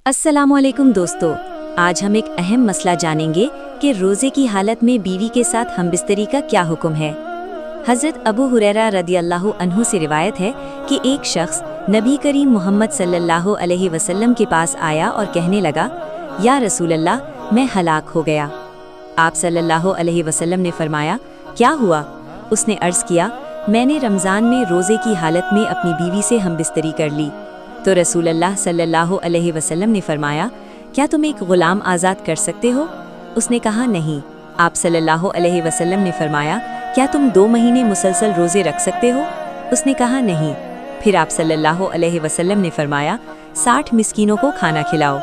अस्सलामुअलैकुम दोस्तों, आज हम एक अहम मसला जानेंगे कि रोज़े की हालत में बीवी के साथ हमबिस्तरी का क्या हुक्म है। हज़रत अबू हुरैरा रदियल्लाहु अन्हु से रिवायत है कि एक शख्स नबी करीम मोहम्मद सल्लल्लाहु अलैहि वसल्लम के पास आया और कहने लगा, या रसूल अल्लाह, मैं हलाक हो गया। आप सल्लल्लाहु अलैहि वसल्लम ने फरमाया, क्या हुआ? उसने अर्ज़ किया, मैंने रमज़ान में रोज़े की हालत में अपनी बीवी से हमबिस्तरी कर ली। तो रसूल अल्लाह सल्लल्लाहु अलैहि वसल्लम ने फरमाया, क्या तुम एक ग़ुलाम आज़ाद कर सकते हो? उसने कहा, नहीं। आप सल्लल्लाहु अलैहि वसल्लम ने फरमाया, क्या तुम 2 महीने मुसलसल रोज़े रख सकते हो? उसने कहा, नहीं। फिर आप सल्लल्लाहु अलैहि वसल्लम ने फरमाया, 60 मिस्कीनों को खाना खिलाओ।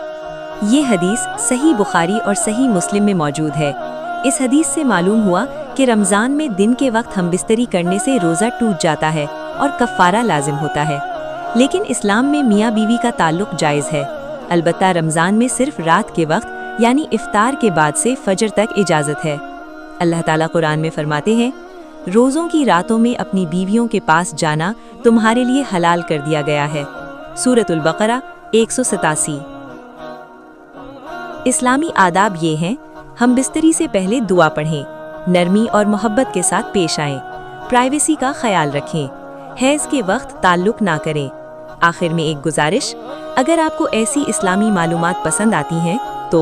ये हदीस सही बुखारी और सही मुस्लिम में मौजूद है। इस हदीस से मालूम हुआ कि रमज़ान में दिन के वक्त हमबिस्तरी करने से रोज़ा टूट जाता है और कफ़ारा लाजिम होता है। लेकिन इस्लाम में मियाँ बीवी का ताल्लुक जायज़ है, अलबत्ता रमज़ान में सिर्फ रात के वक्त यानी इफ्तार के बाद से फजर तक इजाज़त है। अल्लाह ताला कुरान में फरमाते हैं, रोज़ों की रातों में अपनी बीवियों के पास जाना तुम्हारे लिए हलाल कर दिया गया है। सूरतुल बकरा 187। इस्लामी आदाब ये हैं, हम बिस्तरी से पहले दुआ पढ़ें, नरमी और मोहब्बत के साथ पेश आएं, प्राइवेसी का ख्याल रखें, हैज़ के वक्त ताल्लुक ना करें। आखिर में एक गुजारिश, अगर आपको ऐसी इस्लामी मालूमात पसंद आती हैं तो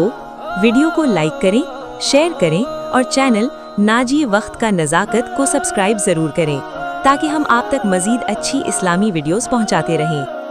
वीडियो को लाइक करें, शेयर करें और चैनल नाजी वक्त का नज़ाकत को सब्सक्राइब ज़रूर करें ताकि हम आप तक मज़ीद अच्छी इस्लामी वीडियोस पहुंचाते रहें।